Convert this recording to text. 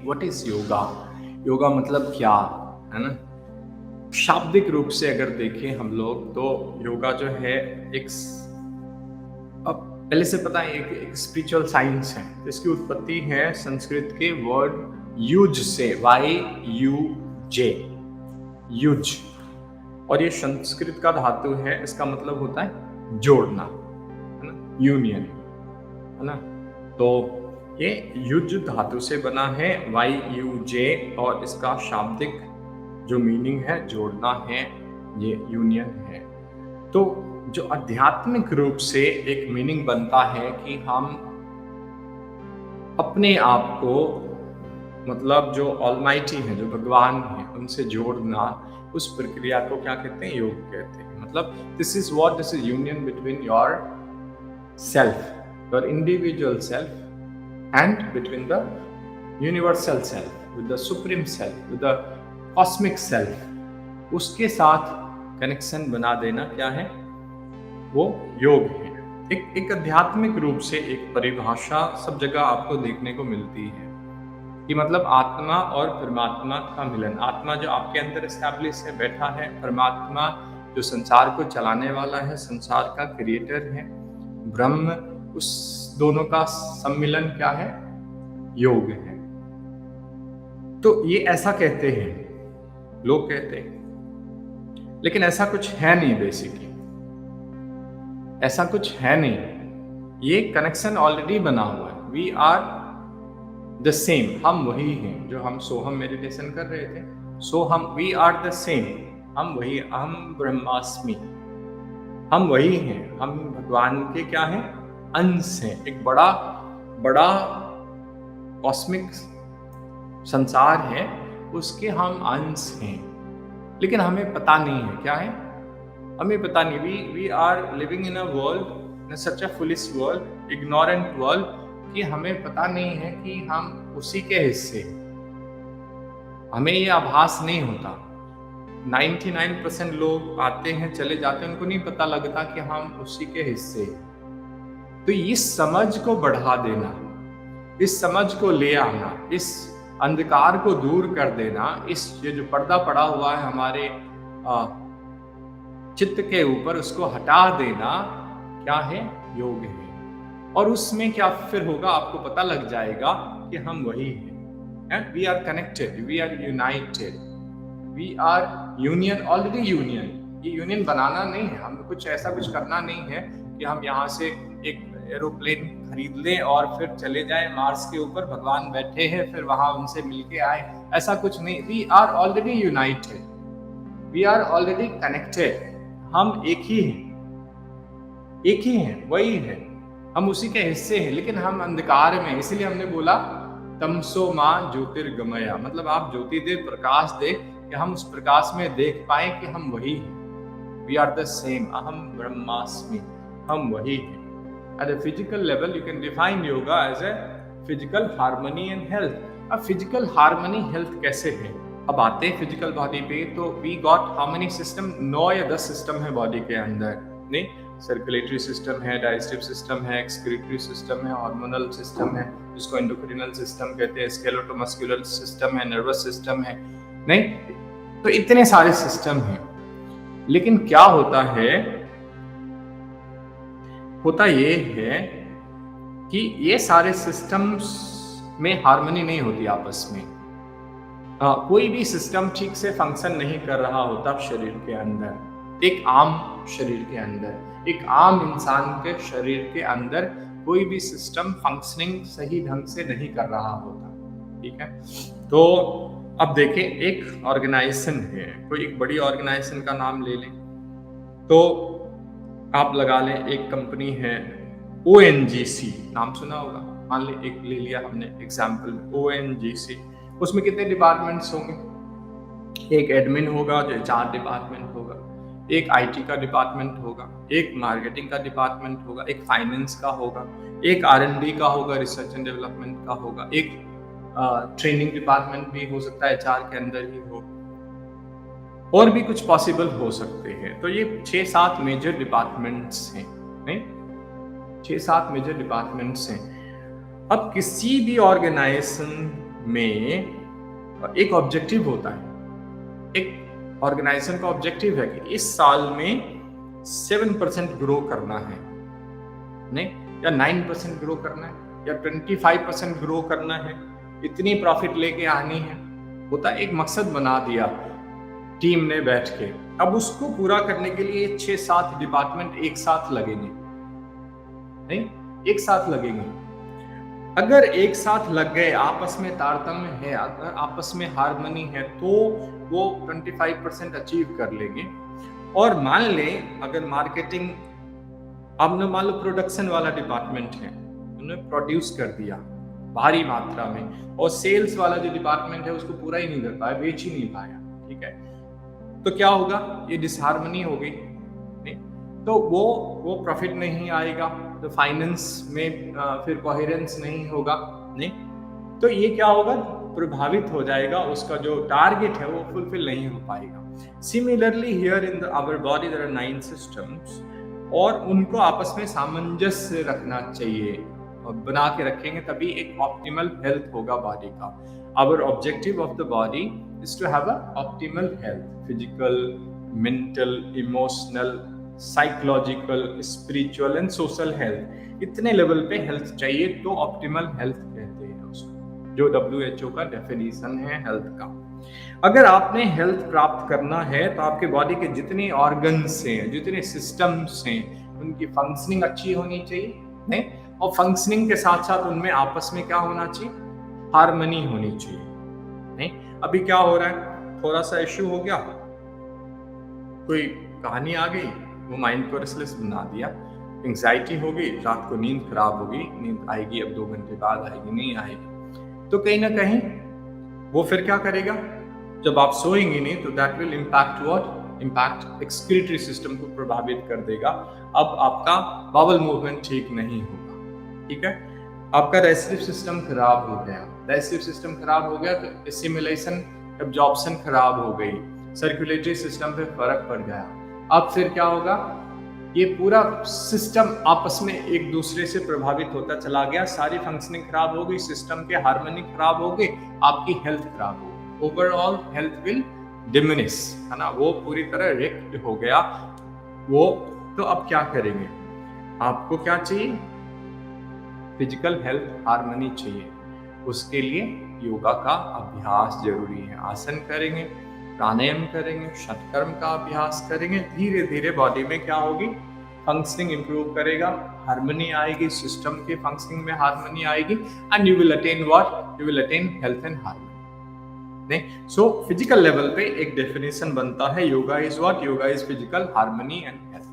What is yoga? Yoga मतलब क्या है ना? शाब्दिक रूप से अगर देखें हम लोग तो योगा जो है एक अब पहले से पता है एक स्पिरिचुअल साइंस है। तो इसकी उत्पत्ति है संस्कृत के वर्ड युज से, YUJ, युज। और ये संस्कृत का धातु है, इसका मतलब होता है जोड़ना, है ना, यूनियन, है ना। तो ये युज धातु से बना है, YUJ, और इसका शाब्दिक जो मीनिंग है जोड़ना है, ये यूनियन है। तो जो आध्यात्मिक रूप से एक मीनिंग बनता है कि हम अपने आप को, मतलब जो ऑलमाइटी है, जो भगवान है, उनसे जोड़ना, उस प्रक्रिया को क्या कहते हैं? योग कहते हैं। मतलब this is union between your self, your individual self, and between the universal self, with the supreme self, with the cosmic self. उसके साथ कनेक्शन बना देना क्या है? वो योग है। एक आध्यात्मिक रूप से एक परिभाषा सब जगह आपको देखने को मिलती है कि मतलब आत्मा और परमात्मा का मिलन। आत्मा जो आपके अंदर एस्टैब्लिश है, बैठा है, परमात्मा जो संसार को चलाने वाला है, संसार का क्रिएटर है, ब्रह्म, उस दोनों का सम्मिलन क्या है? योग है। तो ये ऐसा कहते हैं, लोग कहते हैं, लेकिन ऐसा कुछ है नहीं। बेसिकली ऐसा कुछ है नहीं। ये कनेक्शन ऑलरेडी बना हुआ है। वी आर द सेम, हम वही हैं जो हम सोहम मेडिटेशन कर रहे थे। सोहम, वी आर द सेम, हम वही, हम ब्रह्मास्मि, हम वही हैं। हम भगवान के क्या हैं? अंश हैं। एक बड़ा बड़ा कॉस्मिक संसार है, उसके हम अंश हैं, लेकिन हमें पता नहीं है क्या है। हमें पता नहीं। We are living in a world, in such a foolish world, ignorant world, कि हमें पता नहीं है कि हम उसी के हिस्से हैं। हमें ये आभास नहीं होता। 99% लोग आते हैं, चले जाते हैं, उनको नहीं पता लगता कि हम उसी के हिस्से हैं। तो इस समझ को बढ़ा देना, इस समझ को ले आना, इस अंधकार को दूर कर देना, इस ये जो पर्दा पड़ा हुआ है हमारे चित्त के ऊपर, उसको हटा देना क्या है? योग है। और उसमें क्या फिर होगा? आपको पता लग जाएगा कि हम वही हैं। We are connected, we are united, we are union, already union. ये यूनियन बनाना नहीं है, हमें कुछ ऐसा कुछ करना नहीं है कि हम यहाँ से एक एरोप्लेन खरीद लें और फिर चले जाएं मार्स के ऊपर, भगवान बैठे हैं, फिर वहां उनसे मिलके आए। ऐसा कुछ नहीं। We are already united, we are already connected. हम एक ही हैं, एक ही हैं, वही है, हम उसी के हिस्से हैं, लेकिन हम अंधकार में। इसलिए हमने बोला तमसो मां ज्योतिर्गमया, मतलब आप ज्योति दे, प्रकाश दे, कि हम उस प्रकाश में देख पाए कि हम वही हैं। वी आर द सेम, अहम ब्रह्मास्मि, हम वही हैं। At a physical level you can define yoga as a physical harmony and health. अब फिजिकल हार्मनी हेल्थ कैसे है? अब आते हैं फिजिकल बॉडी पे, तो we got how many system? 9 या 10 सिस्टम है बॉडी के अंदर। नहीं, सर्कुलेटरी सिस्टम है, डाइजेस्टिव सिस्टम है, एक्सक्रीटरी सिस्टम है, हार्मोनल सिस्टम है, जिसको एंडोक्रिनल सिस्टम कहते हैं, स्केलेटोमस्कुलर सिस्टम है, नर्वस सिस्टम है। नहीं, तो इतने सारे सिस्टम हैं। लेकिन क्या होता है? होता ये है कि ये सारे सिस्टम्स में हार्मनी नहीं होती आपस में। कोई भी सिस्टम ठीक से फंक्शन नहीं कर रहा होता शरीर के अंदर। एक आम शरीर के अंदर, एक आम इंसान के शरीर के अंदर कोई भी सिस्टम फंक्शनिंग सही ढंग से नहीं कर रहा होता। ठीक है? तो अब देखें, एक ऑर्गेनाइजेशन है, कोई एक बड़ी ऑर्गेनाइजेशन का नाम ले लें, तो आप लगा लें एक कंपनी है ONGC, नाम सुना होगा। मान लें एक ले लिया हमने एग्जाम्पल, ONGC। उसमें कितने डिपार्टमेंट्स होंगे? एक एडमिन होगा जो HR डिपार्टमेंट होगा, एक IT का डिपार्टमेंट होगा, एक मार्केटिंग का डिपार्टमेंट होगा, एक फाइनेंस का होगा, एक R&D का होगा, रिसर्च एंड डेवलपमेंट का होगा, एक ट्रेनिंग डिपार्टमेंट भी हो सकता है HR के अंदर ही हो, और भी कुछ पॉसिबल हो सकते हैं। तो ये 6-7 मेजर डिपार्टमेंट्स हैं। नहीं, 6-7 मेजर डिपार्टमेंट्स हैं। अब किसी भी ऑर्गेनाइजेशन में एक ऑब्जेक्टिव होता है, एक ऑर्गेनाइजेशन का ऑब्जेक्टिव है कि इस साल में 7% ग्रो करना है, नहीं, या 9% ग्रो करना है, या 25% ग्रो करना है, इतनी प्रॉफिट लेके आनी है। होता एक मकसद बना दिया टीम ने बैठ के, अब उसको पूरा करने के लिए 6-7 डिपार्टमेंट एक साथ लगेंगे, नहीं, एक साथ लगेंगे। अगर एक साथ लग गए, आपस में तारतम्य है, अगर आपस में हार्मनी है, तो वो 25% अचीव कर लेंगे। और मान लें अगर मार्केटिंग, अब न मान लो प्रोडक्शन वाला डिपार्टमेंट है, उन्होंने प्रोड्यूस कर दिया भारी मात्रा में, और सेल्स वाला जो डिपार्टमेंट है उसको पूरा ही नहीं कर पाया, बेच ही नहीं पाया, ठीक है, तो क्या होगा, ये डिसहार्मनी हो गई, नहीं, तो वो प्रॉफिट नहीं आएगा, तो फाइनेंस में फिर कोहेरेंस नहीं होगा, नहीं, तो ये क्या होगा, प्रभावित हो जाएगा, उसका जो टारगेट है वो फुलफिल नहीं हो पाएगा। Similarly here in our body there are 9 systems, और उनको आपस में सामंजस्य रखना चाहिए, और बना के रखेंगे तभी एक ऑप्टिमल हेल्थ होगा बॉडी का। Our objective of the body is to have a optimal health, physical, mental, emotional, psychological, spiritual and social health, इतने लेवल पे हेल्थ चाहिए, तो ऑप्टिमल हेल्थ कहते हैं उसको, जो WHO का डेफिनेशन है हेल्थ का। अगर आपने हेल्थ प्राप्त करना है तो आपके बॉडी के जितने ऑर्गन्स हैं, जितने सिस्टम्स हैं, उनकी फंक्शनिंग अच्छी होनी चाहिए, नहीं, और फंक्शनिंग के साथ साथ उनमें आपस में क्या होना चाहिए, हार्मनी होनी चाहिए, नहीं। अभी क्या हो रहा है, थोड़ा सा इश्यू हो गया, कोई कहानी आ गई, वो माइंड को रेस्टलेस बना दिया, एंग्जाइटी हो गई, रात को नींद खराब हो गई, नींद आएगी अब 2 घंटे बाद आएगी, नहीं आएगी, तो कहीं ना कहीं वो फिर क्या करेगा, जब आप सोएंगे नहीं तो that will impact what, impact excretory system को प्रभावित कर देगा। अब आपका बाउल मूवमेंट ठीक नहीं होगा, ठीक है, आपका डाइजेस्टिव सिस्टम खराब हो गया, डाइजेस्टिव सिस्टम खराब हो गया तो एसिमिलेशन, एब्जॉर्प्शन खराब हो गई, सर्कुलेटरी सिस्टम पे फर्क पड़ गया। अब फिर क्या होगा, ये पूरा सिस्टम आपस में एक दूसरे से प्रभावित होता चला गया, सारी फंक्शनिंग खराब हो गई, सिस्टम के हार्मनी खराब हो गई, आपकी हेल्थ खराब हो गई, ओवरऑल हेल्थ विल डिमिनिश, है ना, वो पूरी तरह रिक्ट हो गया वो। तो अब क्या करेंगे, आपको क्या चाहिए, फिजिकल हेल्थ हार्मनी चाहिए, उसके लिए योगा का अभ्यास जरूरी है, आसन करेंगे, प्राणायाम करेंगे, षटकर्म का अभ्यास करेंगे, धीरे धीरे बॉडी में क्या होगी, फंक्शनिंग इंप्रूव करेगा, हार्मनी आएगी, सिस्टम के फंक्शनिंग में हार्मनी आएगी, and you will attain what, you will attain health and harmony, नहीं। सो फिजिकल लेवल पे एक डेफिनेशन बनता है, yoga is what, yoga is physical harmony and health.